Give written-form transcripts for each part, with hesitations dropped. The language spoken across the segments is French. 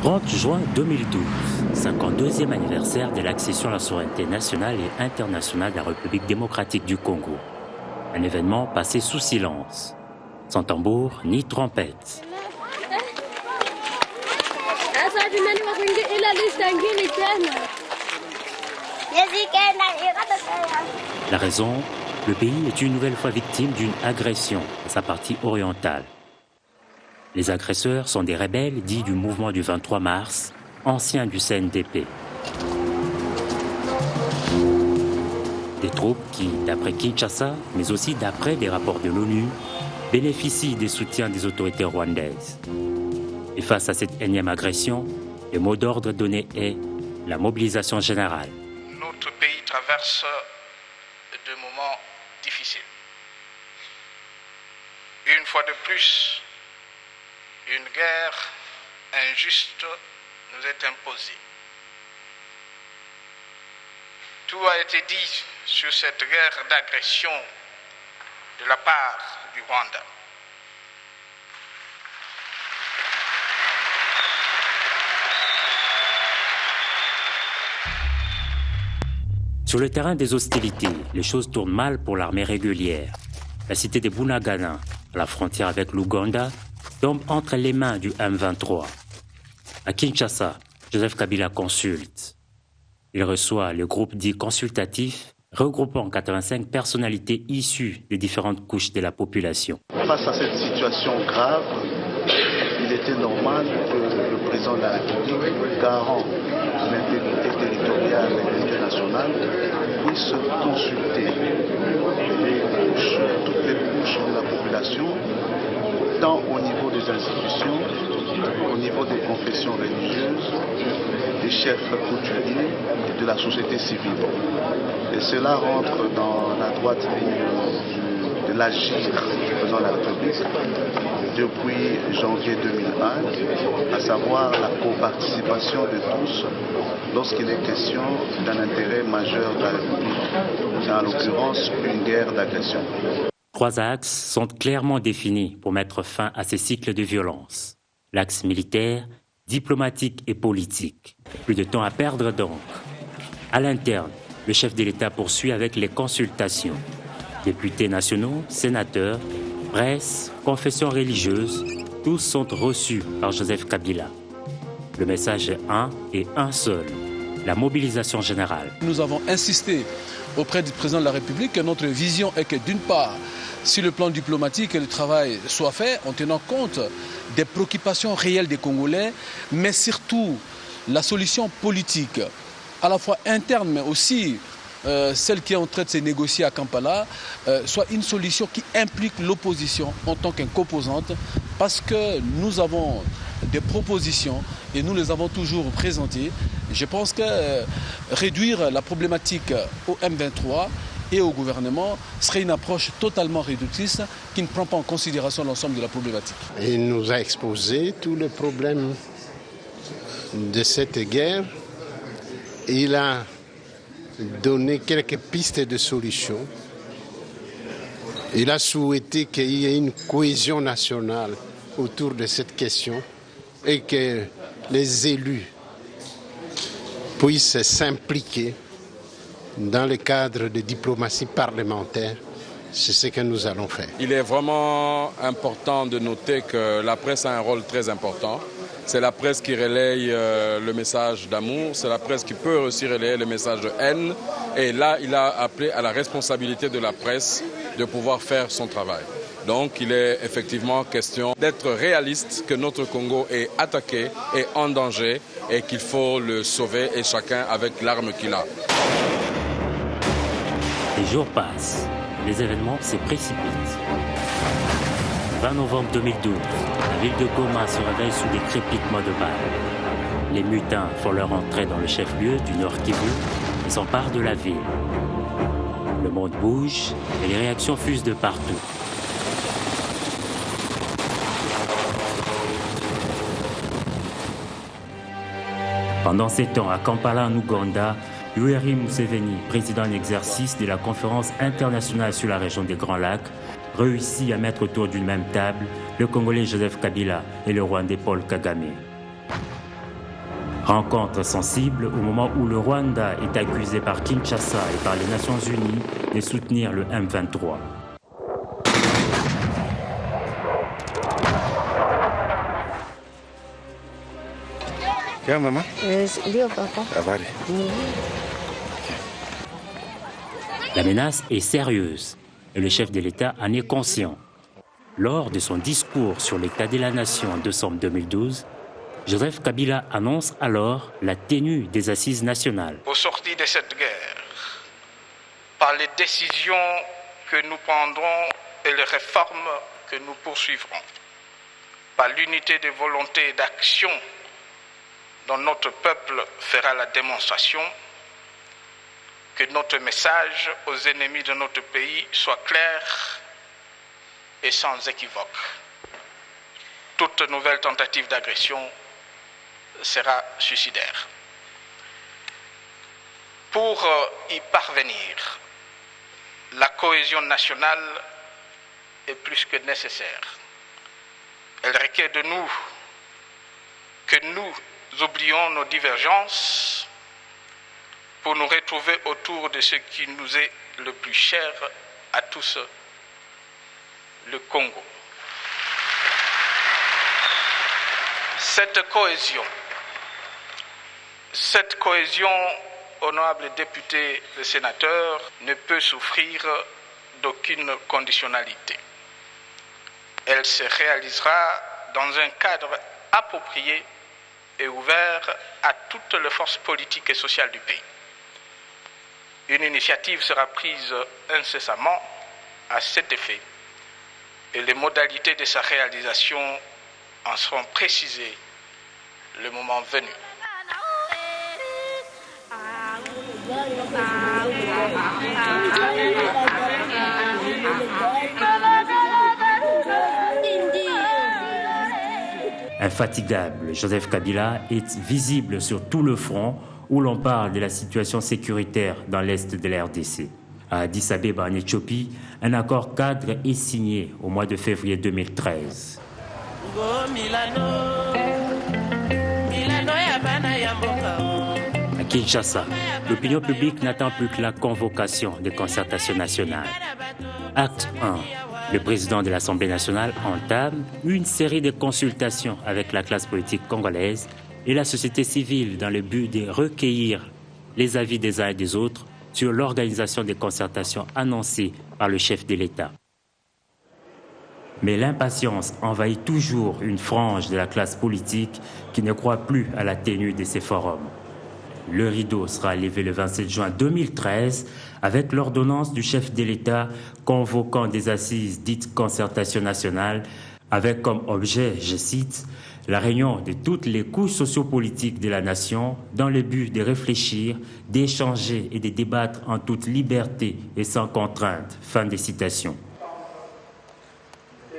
30 juin 2012, 52e anniversaire de l'accession à la souveraineté nationale et internationale de la République démocratique du Congo. Un événement passé sous silence, sans tambour ni trompette. La raison, le pays est une nouvelle fois victime d'une agression à sa partie orientale. Les agresseurs sont des rebelles dits du mouvement du 23 mars, anciens du CNDP. Des troupes qui, d'après Kinshasa, mais aussi d'après des rapports de l'ONU, bénéficient des soutiens des autorités rwandaises. Et face à cette énième agression, le mot d'ordre donné est la mobilisation générale. Notre pays traverse de moments difficiles. Une fois de plus, une guerre injuste nous est imposée. Tout a été dit sur cette guerre d'agression de la part du Rwanda. Sur le terrain des hostilités, les choses tournent mal pour l'armée régulière. La cité de Bunagana, à la frontière avec l'Ouganda, tombe entre les mains du M23. À Kinshasa, Joseph Kabila consulte. Il reçoit le groupe dit consultatif, regroupant 85 personnalités issues des différentes couches de la population. Face à cette situation grave, il était normal que le président de la République, garant de l'intégrité territoriale et internationale, puisse consulter toutes les couches de la population, tant au niveau des institutions, au niveau des confessions religieuses, des chefs coutumiers et de la société civile. Et cela rentre dans la droite ligne de l'agir du président de la République depuis janvier 2001, à savoir la coparticipation de tous lorsqu'il est question d'un intérêt majeur de la République, en l'occurrence une guerre d'agression. 3 axes sont clairement définis pour mettre fin à ces cycles de violence. L'axe militaire, diplomatique et politique. Plus de temps à perdre donc. À l'interne, le chef de l'État poursuit avec les consultations. Députés nationaux, sénateurs, presse, confessions religieuses, tous sont reçus par Joseph Kabila. Le message est un et un seul, la mobilisation générale. Nous avons insisté auprès du président de la République que notre vision est que d'une part, sur le plan diplomatique, que le travail soit fait en tenant compte des préoccupations réelles des Congolais, mais surtout la solution politique, à la fois interne, mais aussi celle qui est en train de se négocier à Kampala, soit une solution qui implique l'opposition en tant qu'opposante, parce que nous avons des propositions et nous les avons toujours présentées. Je pense que réduire la problématique au M23 et au gouvernement serait une approche totalement réductrice qui ne prend pas en considération l'ensemble de la problématique. Il nous a exposé tous les problèmes de cette guerre. Il a donné quelques pistes de solutions. Il a souhaité qu'il y ait une cohésion nationale autour de cette question et que les élus puissent s'impliquer dans le cadre de diplomatie parlementaire. C'est ce que nous allons faire. Il est vraiment important de noter que la presse a un rôle très important. C'est la presse qui relaye le message d'amour, c'est la presse qui peut aussi relayer le message de haine. Et là, il a appelé à la responsabilité de la presse de pouvoir faire son travail. Donc il est effectivement question d'être réaliste, que notre Congo est attaqué et en danger et qu'il faut le sauver et chacun avec l'arme qu'il a. Les jours passent, les événements se précipitent. 20 novembre 2012, la ville de Goma se réveille sous des crépitements de balles. Les mutins font leur entrée dans le chef-lieu du Nord Kivu et s'emparent de la ville. Le monde bouge et les réactions fusent de partout. Pendant ces temps, à Kampala, en Ouganda, Yoweri Museveni, président en exercice de la conférence internationale sur la région des Grands Lacs, réussit à mettre autour d'une même table le Congolais Joseph Kabila et le Rwandais Paul Kagame. Rencontre sensible au moment où le Rwanda est accusé par Kinshasa et par les Nations Unies de soutenir le M23. Bien, maman? Ndio papa. Habari. La menace est sérieuse et le chef de l'État en est conscient. Lors de son discours sur l'état de la nation en décembre 2012, Joseph Kabila annonce alors la tenue des assises nationales. Au sortir de cette guerre, par les décisions que nous prendrons et les réformes que nous poursuivrons, par l'unité de volonté et d'action dont notre peuple fera la démonstration, que notre message aux ennemis de notre pays soit clair et sans équivoque. Toute nouvelle tentative d'agression sera suicidaire. Pour y parvenir, la cohésion nationale est plus que nécessaire. Elle requiert de nous que nous oublions nos divergences pour nous retrouver autour de ce qui nous est le plus cher à tous, le Congo. Cette cohésion, honorables députés et sénateurs, ne peut souffrir d'aucune conditionnalité. Elle se réalisera dans un cadre approprié et ouvert à toutes les forces politiques et sociales du pays. Une initiative sera prise incessamment à cet effet et les modalités de sa réalisation en seront précisées le moment venu. Infatigable, Joseph Kabila est visible sur tout le front où l'on parle de la situation sécuritaire dans l'est de la RDC. À Addis Abeba, en Éthiopie, un accord cadre est signé au mois de février 2013. À Kinshasa, l'opinion publique n'attend plus que la convocation de concertation nationale. Acte 1. Le président de l'Assemblée nationale entame une série de consultations avec la classe politique congolaise et la société civile dans le but de recueillir les avis des uns et des autres sur l'organisation des concertations annoncées par le chef de l'État. Mais l'impatience envahit toujours une frange de la classe politique qui ne croit plus à la tenue de ces forums. Le rideau sera levé le 27 juin 2013 avec l'ordonnance du chef de l'État convoquant des assises dites concertation nationale avec comme objet, je cite, la réunion de toutes les couches sociopolitiques de la nation dans le but de réfléchir, d'échanger et de débattre en toute liberté et sans contrainte. Fin de citation.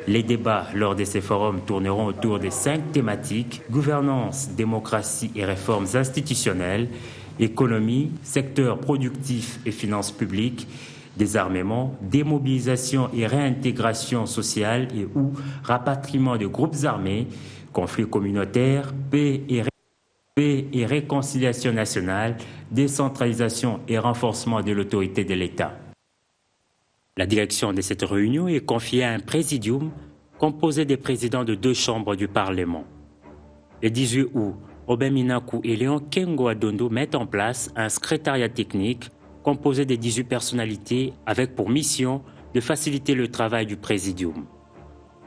Les débats lors de ces forums tourneront autour de 5 thématiques: gouvernance, démocratie et réformes institutionnelles, économie, secteur productif et finances publiques, désarmement, démobilisation et réintégration sociale et ou rapatriement de groupes armés, conflits communautaires, paix et réconciliation nationale, décentralisation et renforcement de l'autorité de l'État. La direction de cette réunion est confiée à un présidium composé des présidents de 2 chambres du Parlement. Le 18 août, Aubin Minaku et Léon Kengo Adondo mettent en place un secrétariat technique composé de 18 personnalités avec pour mission de faciliter le travail du présidium.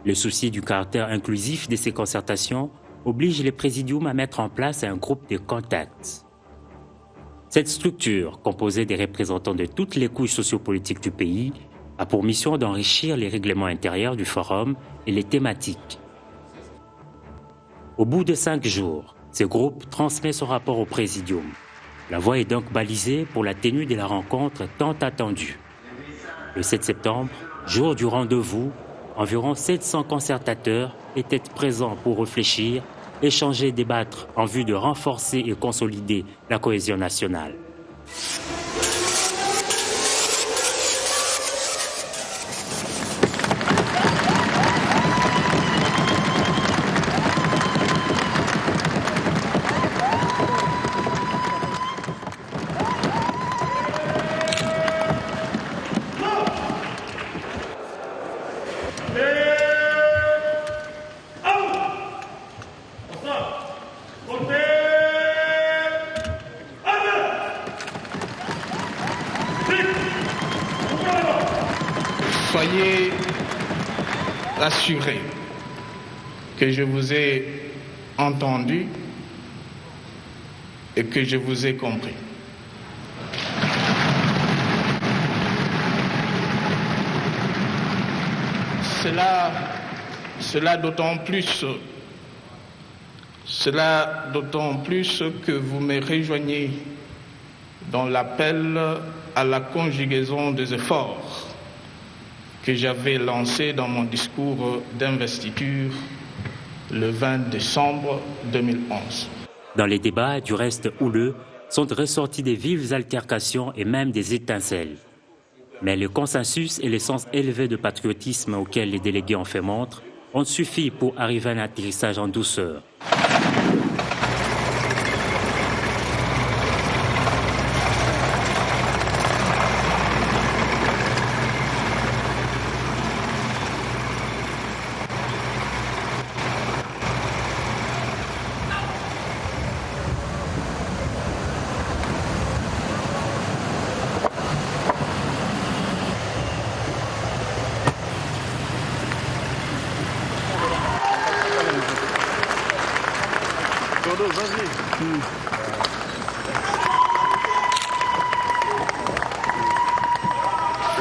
Le souci du caractère inclusif de ces concertations oblige les présidiums à mettre en place un groupe de contacts. Cette structure, composée des représentants de toutes les couches sociopolitiques du pays, a pour mission d'enrichir les règlements intérieurs du forum et les thématiques. Au bout de 5 jours, ce groupe transmet son rapport au présidium. La voie est donc balisée pour la tenue de la rencontre tant attendue. Le 7 septembre, jour du rendez-vous, environ 700 concertateurs étaient présents pour réfléchir, échanger et débattre en vue de renforcer et consolider la cohésion nationale. Soyez rassurés que je vous ai entendu et que je vous ai compris. Cela d'autant plus que vous me rejoignez dans l'appel à la conjugaison des efforts que j'avais lancé dans mon discours d'investiture le 20 décembre 2011. Dans les débats, du reste houleux, sont ressorties des vives altercations et même des étincelles. Mais le consensus et le sens élevé de patriotisme auquel les délégués ont fait montre ont suffi pour arriver à un atterrissage en douceur.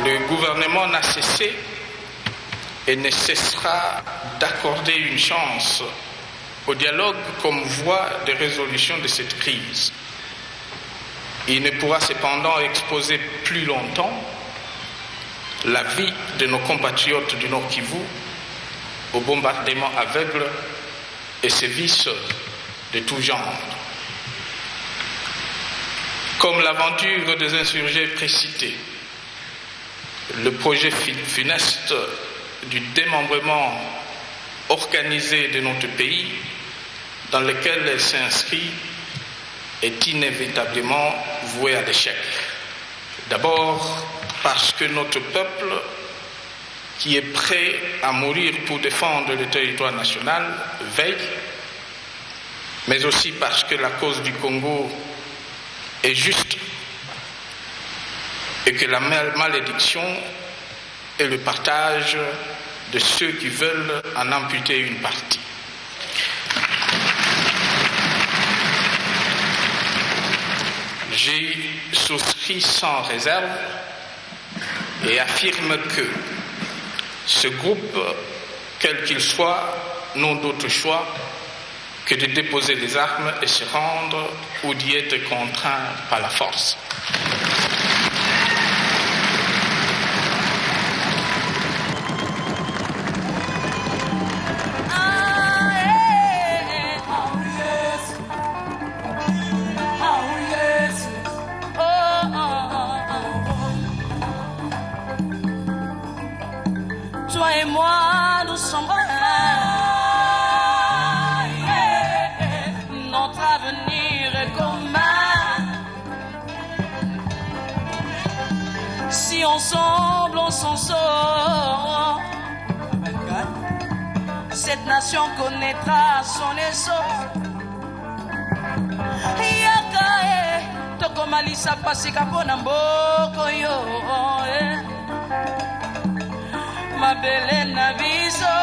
Le gouvernement n'a cessé et ne cessera d'accorder une chance au dialogue comme voie de résolution de cette crise. Il ne pourra cependant exposer plus longtemps la vie de nos compatriotes du Nord Kivu au bombardement aveugle et sévices de tout genre. Comme l'aventure des insurgés précités, le projet funeste du démembrement organisé de notre pays dans lequel elle s'inscrit est inévitablement voué à l'échec. D'abord parce que notre peuple, qui est prêt à mourir pour défendre le territoire national, veille, mais aussi parce que la cause du Congo est juste et que la malédiction est le partage de ceux qui veulent en amputer une partie. J'ai souscrit sans réserve et affirme que ce groupe, quel qu'il soit, n'a d'autre choix que de déposer les armes et se rendre ou d'y être contraint par la force. Toi et moi, nous sommes notre avenir est commun. Si ensemble on s'en sort, cette nation connaîtra son essor. Yakae, tokomalisa pasika pona mboko yo. Mabele na viso.